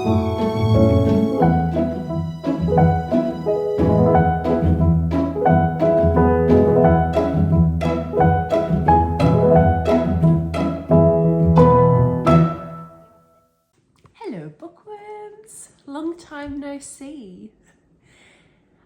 Hello bookworms, long time no see.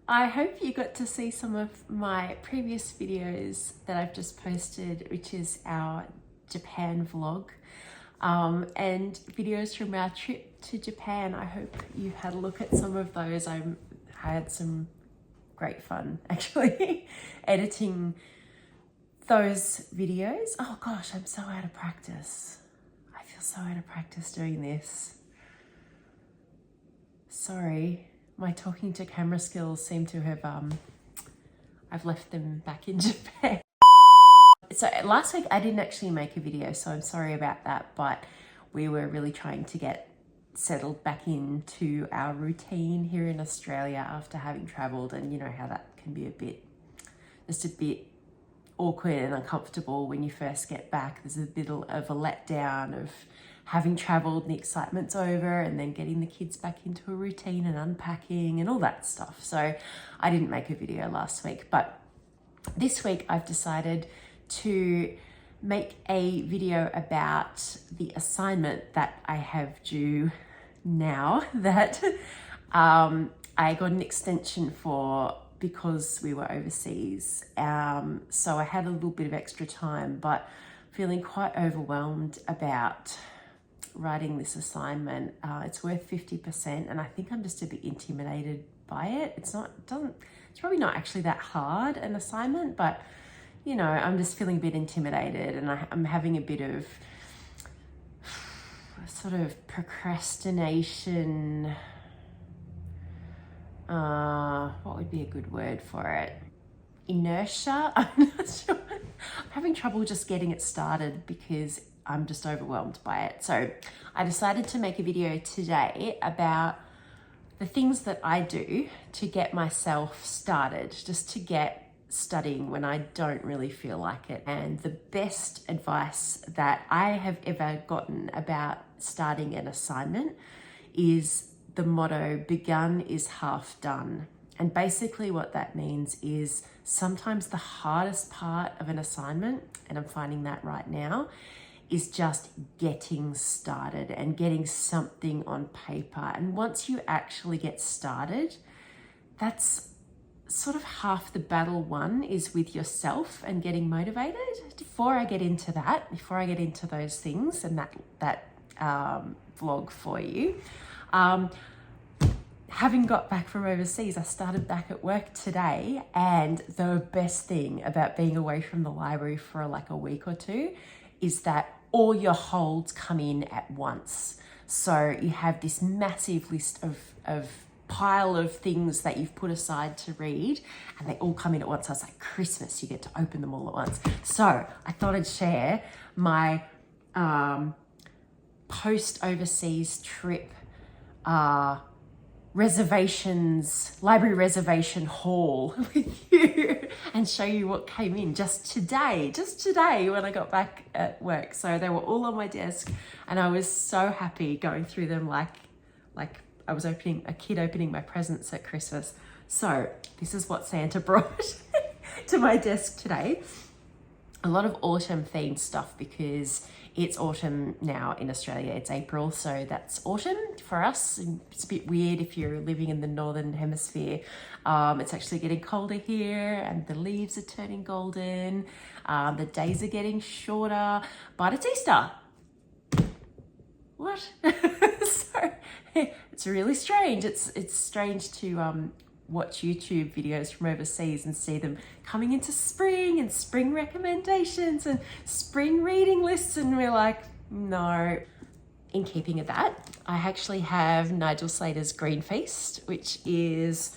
I hope you got to see some of my previous videos that I've just posted, which is our Japan vlog and videos from our trip to Japan. I hope you had a look at some of those. I had some great fun actually editing those videos. Oh gosh, I'm so out of practice. I feel so out of practice doing this. Sorry, my talking to camera skills seem to have, I've left them back in Japan. So last week I didn't actually make a video, so I'm sorry about that, but we were really trying to get settled back into our routine here in Australia after having traveled, and you know how that can be just a bit awkward and uncomfortable when you first get back. There's a bit of a letdown of having traveled and the excitement's over, and then getting the kids back into a routine and unpacking and all that stuff. So I didn't make a video last week, but this week I've decided to make a video about the assignment that I have due now that I got an extension for because we were overseas. So I had a little bit of extra time, but feeling quite overwhelmed about writing this assignment. It's worth 50%, and I think I'm just a bit intimidated by it. It's probably not actually that hard an assignment, but you know, I'm just feeling a bit intimidated, and I'm having a bit of sort of procrastination. What would be a good word for it? Inertia? I'm not sure. I'm having trouble just getting it started because I'm just overwhelmed by it. So I decided to make a video today about the things that I do to get myself started, just to get studying when I don't really feel like it. And the best advice that I have ever gotten about starting an assignment is the motto, begun is half done. And basically what that means is sometimes the hardest part of an assignment, and I'm finding that right now, is just getting started and getting something on paper. And once you actually get started, that's sort of half the battle won, is with yourself and getting motivated. Before I get into that, before I get into those things and that vlog for you, having got back from overseas, I started back at work today, and the best thing about being away from the library for like a week or two is that all your holds come in at once. So you have this massive list of pile of things that you've put aside to read, and they all come in at once. So it's like Christmas, you get to open them all at once. So I thought I'd share my post-overseas trip library reservation haul with you and show you what came in just today when I got back at work. So they were all on my desk, and I was so happy going through them like I was a kid opening my presents at Christmas. So this is what Santa brought to my desk today. A lot of autumn themed stuff because it's autumn now in Australia. It's April, so that's autumn for us. It's a bit weird if you're living in the northern hemisphere. It's actually getting colder here, and the leaves are turning golden. The days are getting shorter, but it's Easter. What? So it's really strange. It's strange to watch YouTube videos from overseas and see them coming into spring and spring recommendations and spring reading lists, and we're like, no. In keeping of that, I actually have Nigel Slater's Green Feast, which is,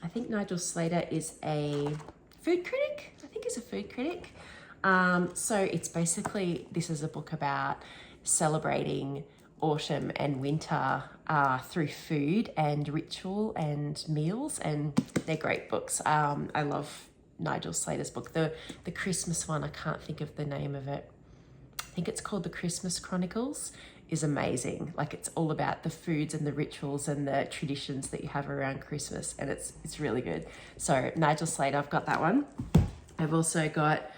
I think Nigel Slater is a food critic. So it's basically, this is a book about celebrating autumn and winter through food and ritual and meals, and they're great books. I love Nigel Slater's book. The Christmas one, I can't think of the name of it. I think it's called The Christmas Chronicles. is amazing. Like, it's all about the foods and the rituals and the traditions that you have around Christmas, and it's really good. So Nigel Slater, I've got that one. I've also got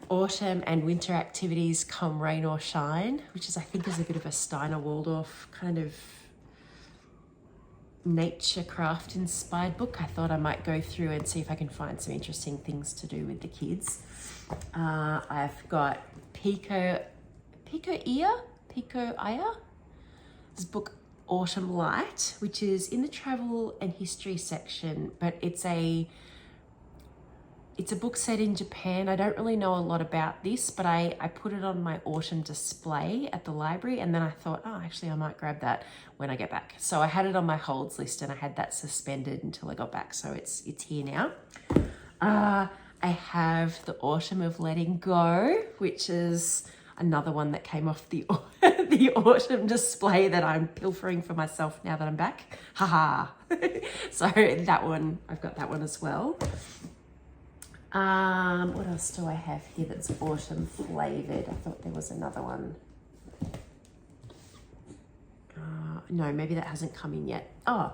Autumn and Winter Activities Come Rain or Shine, which is, I think, is a bit of a Steiner Waldorf kind of nature craft inspired book. I thought I might go through and see if I can find some interesting things to do with the kids. I've got Pico Aya. This book Autumn Light, which is in the travel and history section, but it's a book set in Japan. I don't really know a lot about this, but I put it on my autumn display at the library, and then I thought, oh, actually I might grab that when I get back. So I had it on my holds list, and I had that suspended until I got back. So it's here now. I have The Autumn of Letting Go, which is another one that came off the the autumn display that I'm pilfering for myself now that I'm back. Haha. So that one, I've got that one as well. What else do I have here that's autumn flavored? I thought there was another one. No, maybe that hasn't come in yet. Oh,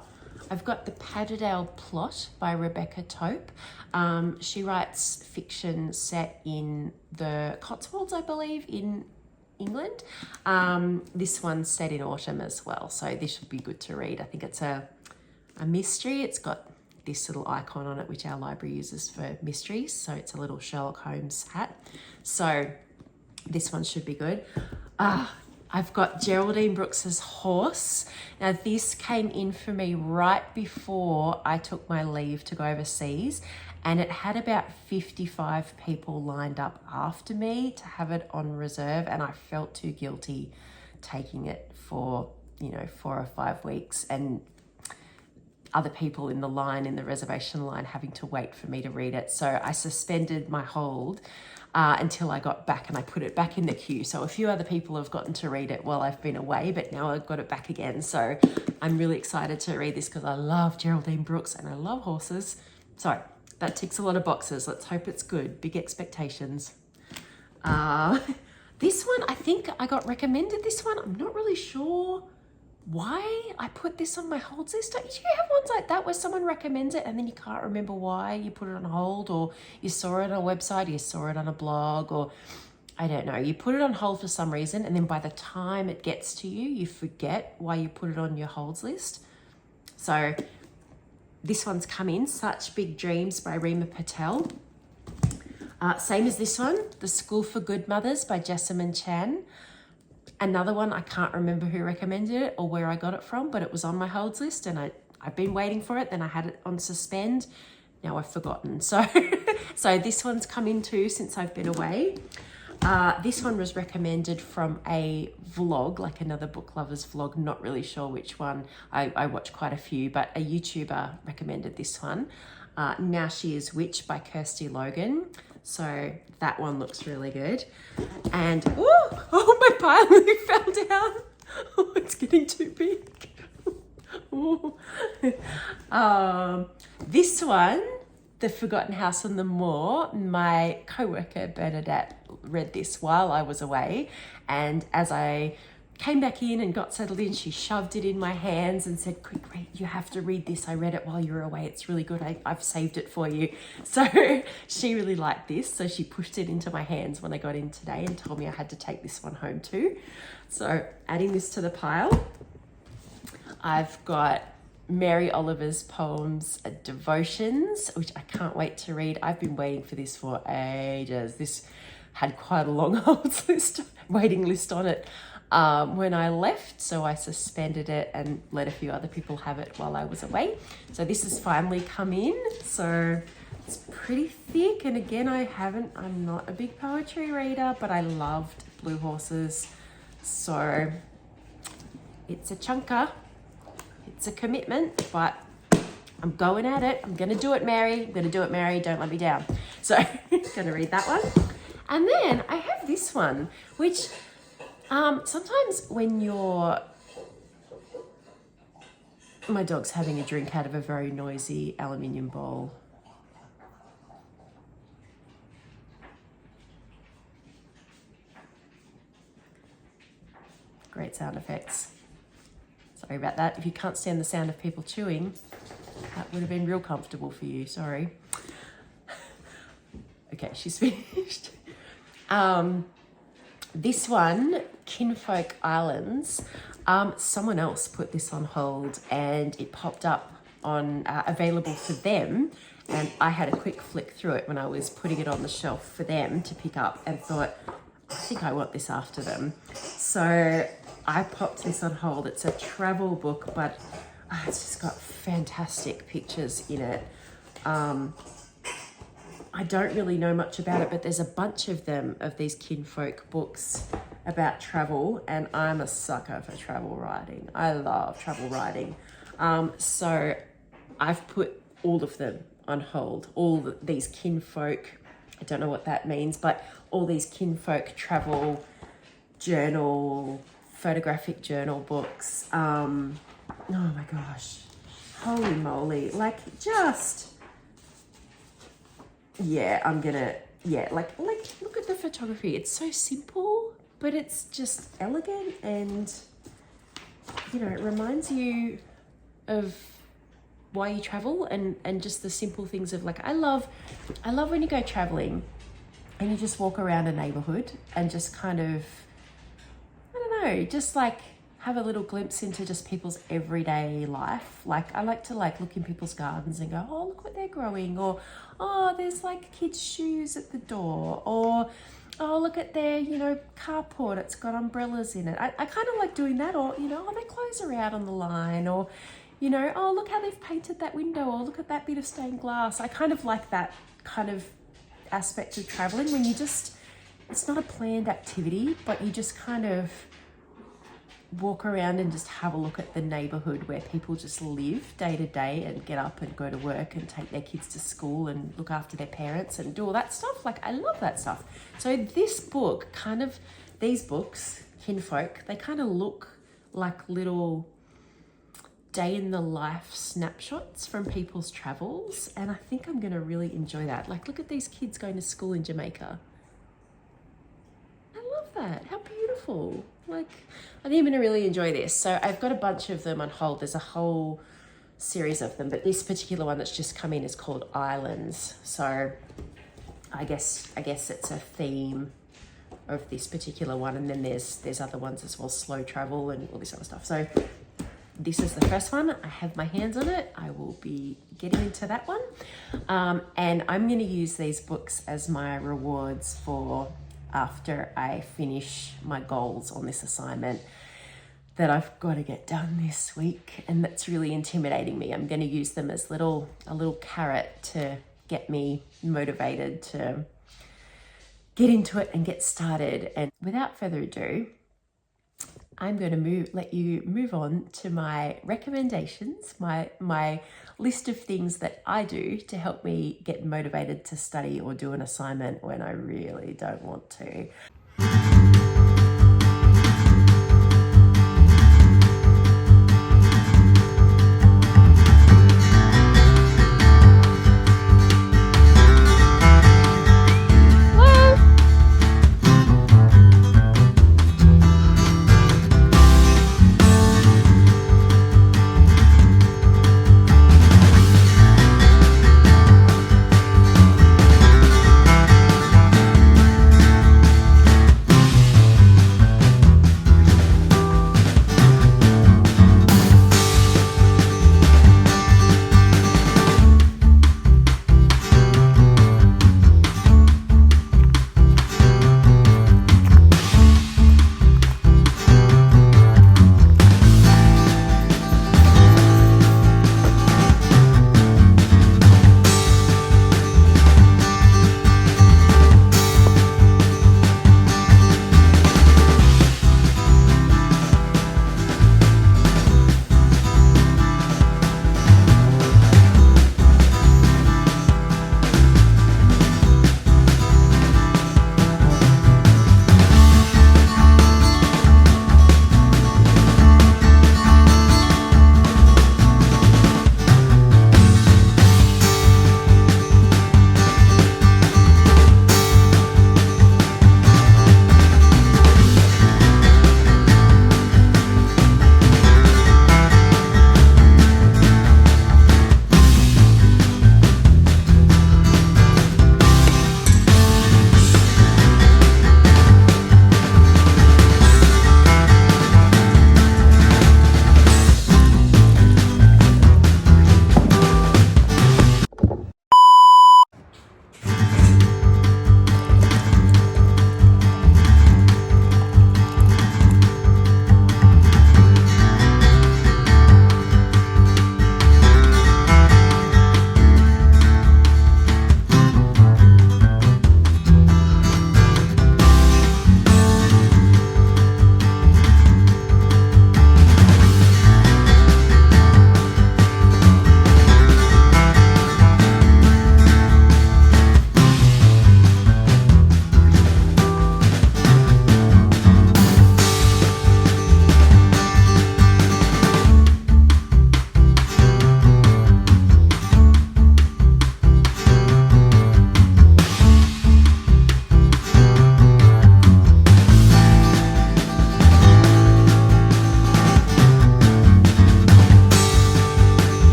I've got The Padderdale Plot by Rebecca Tope. She writes fiction set in the Cotswolds, I believe, in England. This one's set in autumn as well, so this should be good to read. I think it's a mystery. It's got this little icon on it, which our library uses for mysteries. So it's a little Sherlock Holmes hat. So this one should be good. I've got Geraldine Brooks's Horse. Now, this came in for me right before I took my leave to go overseas, and it had about 55 people lined up after me to have it on reserve, and I felt too guilty taking it for, 4 or 5 weeks, and other people in the reservation line having to wait for me to read it. So I suspended my hold until I got back, and I put it back in the queue. So a few other people have gotten to read it while I've been away, but now I've got it back again. So I'm really excited to read this because I love Geraldine Brooks and I love horses. So that ticks a lot of boxes. Let's hope it's good. Big expectations. This one, I think I got recommended this one. I'm not really sure why I put this on my holds list. Don't you have ones like that where someone recommends it and then you can't remember why you put it on hold, or you saw it on a website, you saw it on a blog, or I don't know, you put it on hold for some reason, and then by the time it gets to you, you forget why you put it on your holds list. So this one's come in, Such Big Dreams by Reema Patel. Same as this one, The School for Good Mothers by Jessamine Chan. Another one, I can't remember who recommended it or where I got it from, but it was on my holds list, and I've been waiting for it. Then I had it on suspend. Now I've forgotten. So this one's come in too since I've been away. This one was recommended from a vlog, like another book lovers vlog. Not really sure which one. I watch quite a few, but a YouTuber recommended this one. Now She Is Witch by Kirsty Logan. So that one looks really good. And, oh, my pile nearly fell down. Oh, it's getting too big. This one, The Forgotten House on the Moor, my co-worker Bernadette read this while I was away. And as I came back in and got settled in, she shoved it in my hands and said, quick, wait, you have to read this. I read it while you were away. It's really good. I've saved it for you. So she really liked this. So she pushed it into my hands when I got in today and told me I had to take this one home too. So adding this to the pile, I've got Mary Oliver's poems, Devotions, which I can't wait to read. I've been waiting for this for ages. This had quite a long waiting list on it. When I left, so I suspended it and let a few other people have it while I was away. So this has finally come in, so it's pretty thick, and again, I'm not a big poetry reader, but I loved Blue Horses, so it's a chunker, it's a commitment, but I'm going at it. I'm gonna do it, Mary. Don't let me down. So gonna read that one. And then I have this one, which sometimes when my dog's having a drink out of a very noisy aluminium bowl. Great sound effects. Sorry about that. If you can't stand the sound of people chewing, that would have been real comfortable for you. Sorry. Okay, she's finished. This one, Kinfolk Islands, someone else put this on hold and it popped up on available for them, and I had a quick flick through it when I was putting it on the shelf for them to pick up and thought, I think I want this after them. So I popped this on hold. It's a travel book, but it's just got fantastic pictures in it. I don't really know much about it, but there's a bunch of them, of these kinfolk books about travel, and I'm a sucker for travel writing. I love travel writing. So I've put all of them on hold. All these kinfolk, I don't know what that means, but all these kinfolk travel journal, photographic journal books. Oh my gosh, holy moly. Like just, yeah, like look at the photography. It's so simple, but it's just elegant, and you know, it reminds you of why you travel, and just the simple things of like, I love when you go traveling and you just walk around a neighborhood and just kind of, I don't know, just like have a little glimpse into just people's everyday life. Like I like to like look in people's gardens and go, oh, look what they're growing, or oh, there's like kids' shoes at the door, or oh, look at their, you know, carport, it's got umbrellas in it. I kind of like doing that, or, you know, oh, their clothes are out on the line, or, you know, oh, look how they've painted that window, or look at that bit of stained glass. I kind of like that kind of aspect of traveling when you just, it's not a planned activity, but you just kind of walk around and just have a look at the neighborhood where people just live day to day and get up and go to work and take their kids to school and look after their parents and do all that stuff. Like, I love that stuff. So this book kind of, these books, Kinfolk, they kind of look like little day in the life snapshots from people's travels. And I think I'm going to really enjoy that. Like, look at these kids going to school in Jamaica. I love that. How beautiful. Like, I think I'm going to really enjoy this. So I've got a bunch of them on hold. There's a whole series of them, but this particular one that's just come in is called Islands. So I guess it's a theme of this particular one. And then there's other ones as well, slow travel and all this other stuff. So this is the first one. I have my hands on it. I will be getting into that one. And I'm going to use these books as my rewards for after I finish my goals on this assignment that I've got to get done this week, and that's really intimidating me. I'm going to use them as a little carrot to get me motivated to get into it and get started. And without further ado, I'm going to let you move on to my recommendations, my list of things that I do to help me get motivated to study or do an assignment when I really don't want to.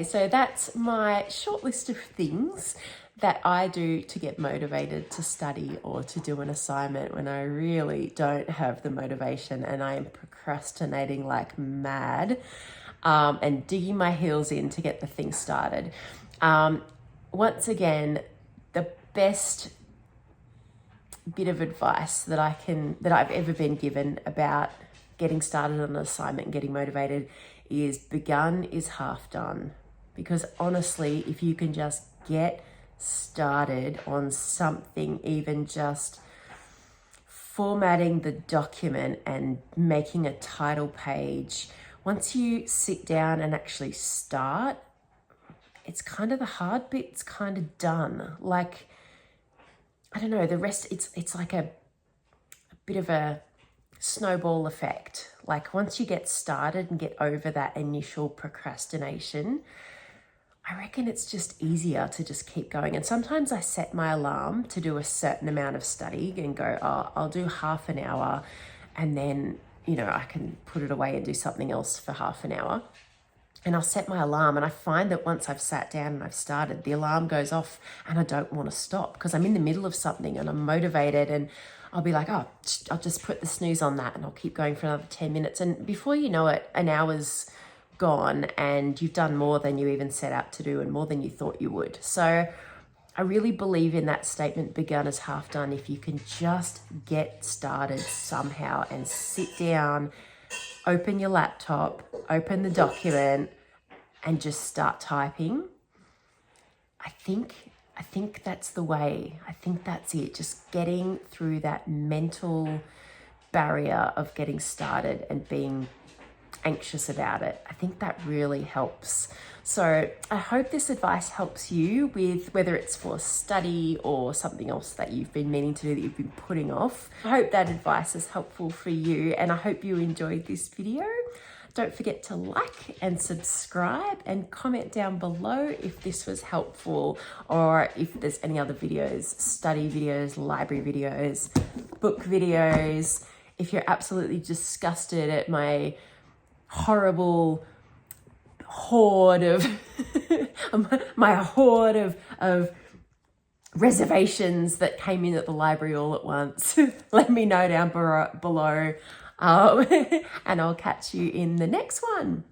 Okay, so that's my short list of things that I do to get motivated to study or to do an assignment when I really don't have the motivation and I am procrastinating like mad, and digging my heels in to get the thing started. Once again, the best bit of advice that I've ever been given about getting started on an assignment and getting motivated is begun is half done. Because honestly, if you can just get started on something, even just formatting the document and making a title page, once you sit down and actually start, it's kind of the hard bit's kind of done. Like, I don't know, the rest, it's like a bit of a snowball effect. Like once you get started and get over that initial procrastination, I reckon it's just easier to just keep going. And sometimes I set my alarm to do a certain amount of study and go, oh, I'll do half an hour and then, I can put it away and do something else for half an hour. And I'll set my alarm, and I find that once I've sat down and I've started, the alarm goes off and I don't want to stop because I'm in the middle of something and I'm motivated, and I'll be like, oh, I'll just put the snooze on that and I'll keep going for another 10 minutes. And before you know it, an hour's gone and you've done more than you even set out to do and more than you thought you would. So I really believe in that statement, begun is half done. If you can just get started somehow and sit down, open your laptop, open the document, and just start typing. I think that's the way. I think that's it. Just getting through that mental barrier of getting started and being anxious about it. I think that really helps. So I hope this advice helps you with whether it's for study or something else that you've been meaning to do that you've been putting off. I hope that advice is helpful for you, and I hope you enjoyed this video. Don't forget to like and subscribe and comment down below if this was helpful, or if there's any other videos, study videos, library videos, book videos. If you're absolutely disgusted at my horrible horde of my horde of reservations that came in at the library all at once, let me know down below, and I'll catch you in the next one.